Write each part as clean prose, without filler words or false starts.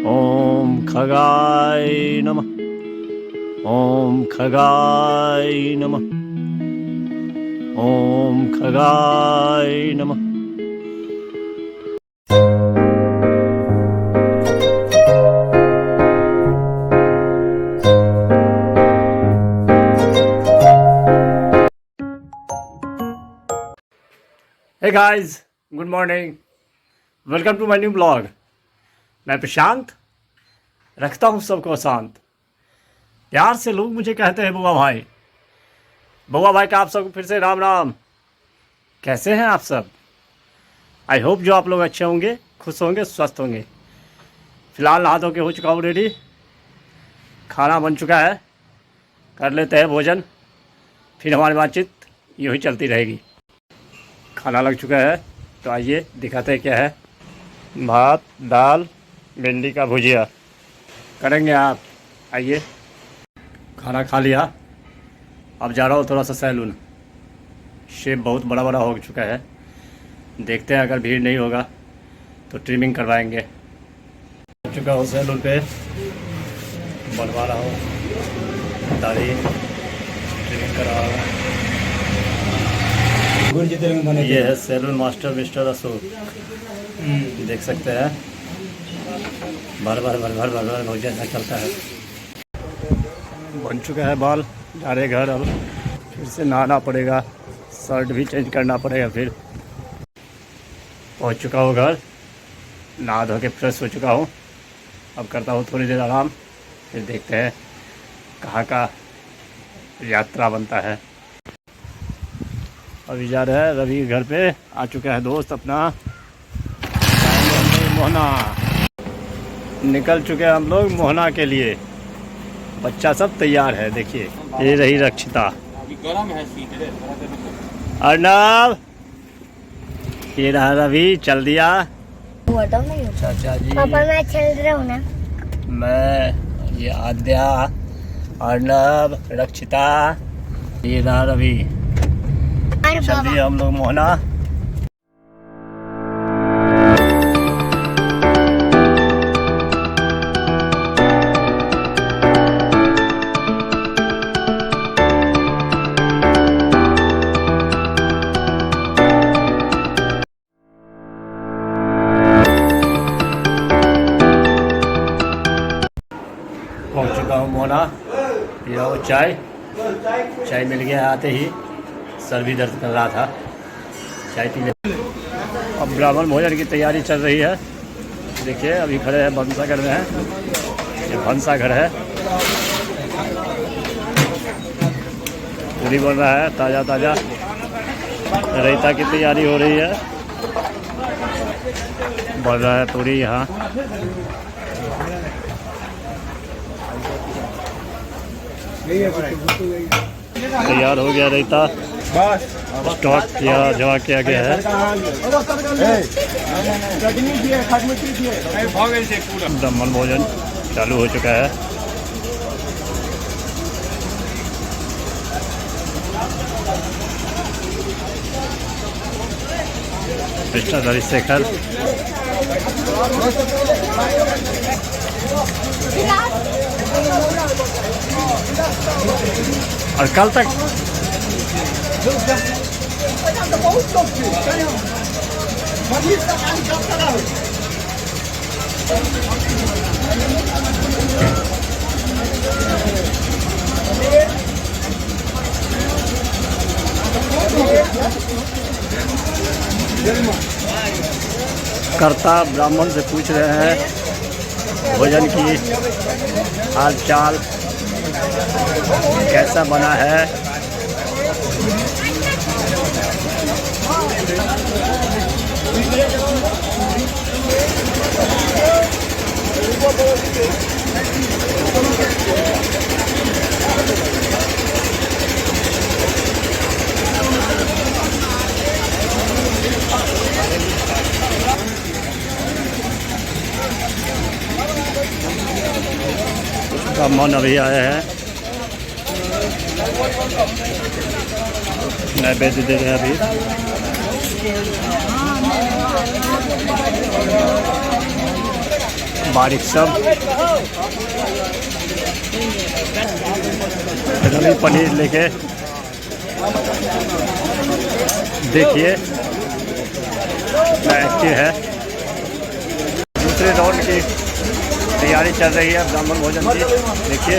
ओम खगाय नमः। ओम खगाय नमः। ओम खगाय नमः। Hey guys, good morning, welcome to my new blog. मैं प्रशांत, रखता हूँ सबको शांत। प्यार से लोग मुझे कहते हैं बुआ भाई। बुआ भाई का आप सबको फिर से राम राम। कैसे हैं आप सब? आई होप जो आप लोग अच्छे होंगे, खुश होंगे, स्वस्थ होंगे। फिलहाल नहा धो के हो चुका हूँ रेडी, खाना बन चुका है, कर लेते हैं भोजन, फिर हमारी बातचीत यूँ ही चलती रहेगी। खाना लग चुका है तो आइए दिखाते हैं क्या है। भात, दाल, भिंडी का भुजिया करेंगे आप। आइए, खाना खा लिया, अब जा रहा हूँ थोड़ा सा सैलून। शेप बहुत बड़ा बड़ा हो चुका है, देखते हैं अगर भीड़ नहीं होगा तो ट्रिमिंग करवाएंगे। पहुँच चुका हूँ सैलून पे, बनवा रहा हूँ दाढ़ी, ट्रिमिंग करा रहा हूँ। ये है सैलून मास्टर मिस्टर अशोक, देख सकते हैं। भर भर भर भर भर भर बहुत ज़्यादा चलता है। बन चुका है बाल, जा रहे घर। अब फिर से नहाना पड़ेगा, शर्ट भी चेंज करना पड़ेगा। फिर पहुंच चुका हूँ घर, नहा धो के फ्रेश हो चुका हूँ। अब करता हूँ थोड़ी देर आराम, फिर देखते हैं कहाँ का यात्रा बनता है। अभी जा रहा है रवि घर पे। आ चुका है दोस्त अपना मोहना। निकल चुके हैं हम लोग मोहना के लिए। बच्चा सब तैयार है, देखिए। ये रही रक्षिता, अर्नब, ये रहा रवि, चल दिया। चाचा जी, पापा मैं चल रहा हूँ ना। मैं, ये आद्या, अर्नब, रक्षिता, ये रहा रवि। चल दिए हम लोग मोहना। पहुंच चुका हूँ मोहना, पिया वो चाय मिल गया। आते ही सर भी दर्द कर रहा था, चाय पी ले। अब ब्राह्मण भोजन की तैयारी चल रही है। देखिए अभी खड़े हैं भंसा घर में है, ये भंसा घर है। पूरी बन रहा है, ताज़ा ताज़ा रायता की तैयारी हो रही है। बन रहा है पूरी यहाँ। तैयार हो गया रायता, स्टॉक किया जमा किया गया है। ब्राह्मण भोजन चालू हो चुका है। कृष्णाधारी शेखर, और कल तक कर्ता ब्राह्मण से पूछ रहे हैं भोजन की हाल चाल, कैसा बना है। ब्राह्मण अभी आए हैं, नैवेद्य दे रहे हैं अभी। बारीक सब पनीर लेके देखिए कितना एक्टिव है। दूसरे राउंड की तैयारी चल रही है ब्राह्मण भोजन की। देखिए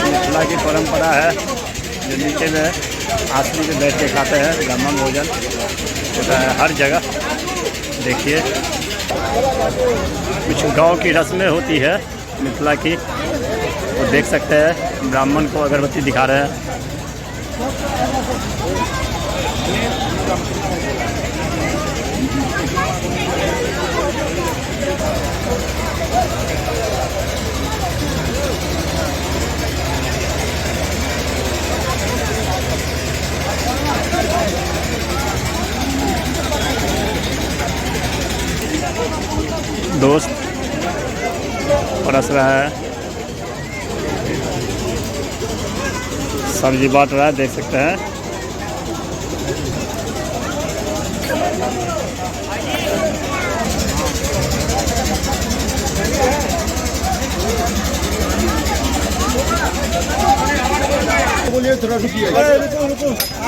मिथिला की परंपरा है जो नीचे में आसनी में बैठ के खाते हैं ब्राह्मण भोजन होता है हर जगह। देखिए कुछ गांव की रस्में होती है मिथिला की, वो देख सकते हैं। ब्राह्मण को अगरबत्ती दिखा रहे हैं। दोस्त परस रहा है, सब्जी बांट रहा है, देख सकते हैं।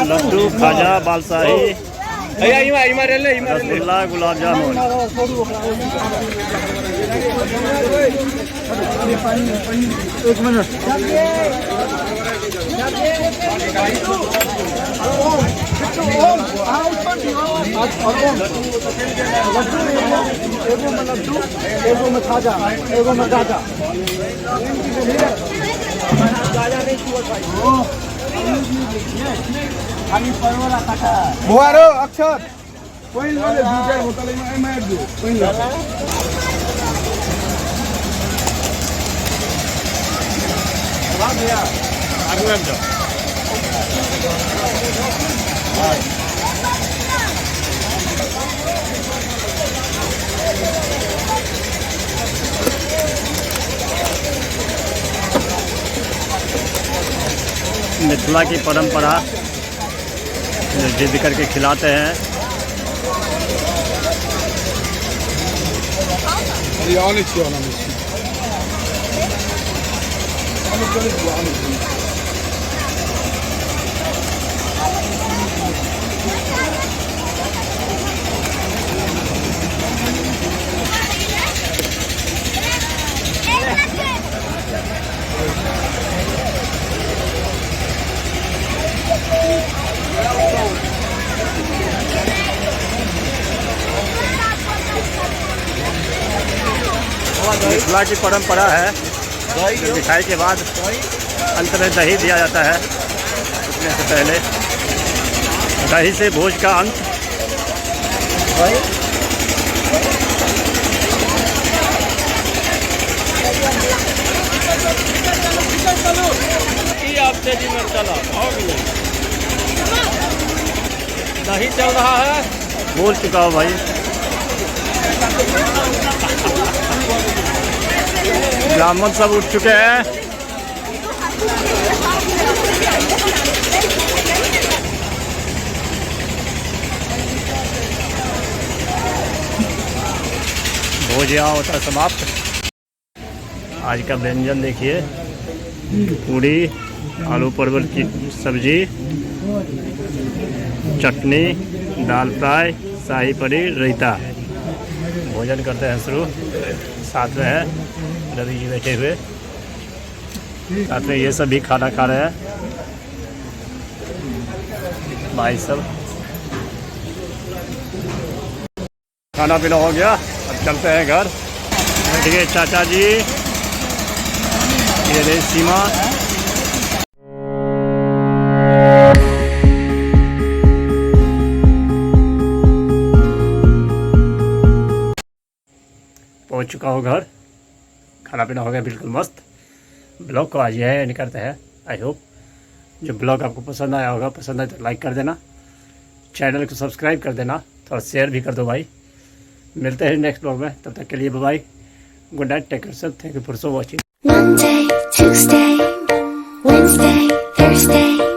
लड्डू, खाजा, बालशाही, रसगुल्ला, गुलाब जामुन। एक मिनट एगो में लड्डू, एगो में खाजा, एगो में गाजा। बुआरो अक्षर कोई ले दूसरे होटल में मैं दो कोई ले भैया आगे लग जाओ। मिथिला की परंपरा जो जिद करके खिलाते हैं। मिथिला की परंपरा है मिठाई के बाद अंत में दही दिया जाता है। उठने से पहले दही से भोज का अंत। दही चल रहा है, बोल चुका हूँ भाई। ब्राह्मण सब उठ चुके हैं। भोज यहाँ होता है समाप्त। आज का व्यंजन देखिए, पूड़ी, आलू परवल की सब्जी, चटनी, दाल फ्राई, शाही पनीर, रायता। भोजन करते हैं शुरू। साथ में है रवि जी बैठे हुए, साथ में ये सब भी खाना खा रहे हैं भाई सब। खाना पीना हो गया, अब चलते हैं घर। देखिए चाचा जी, ये रही सीमा। पहुंच चुका हूँ घर, खाना पीना हो गया बिल्कुल मस्त। ब्लॉग को आज यह एंड करते हैं। आई होप जो ब्लॉग आपको पसंद आया होगा, पसंद आए तो लाइक कर देना, चैनल को सब्सक्राइब कर देना, थोड़ा शेयर भी कर दो भाई। मिलते हैं नेक्स्ट ब्लॉग में, तब तक के लिए bye, good night, take care, thank you for so watching. Monday, Tuesday, Wednesday, Thursday.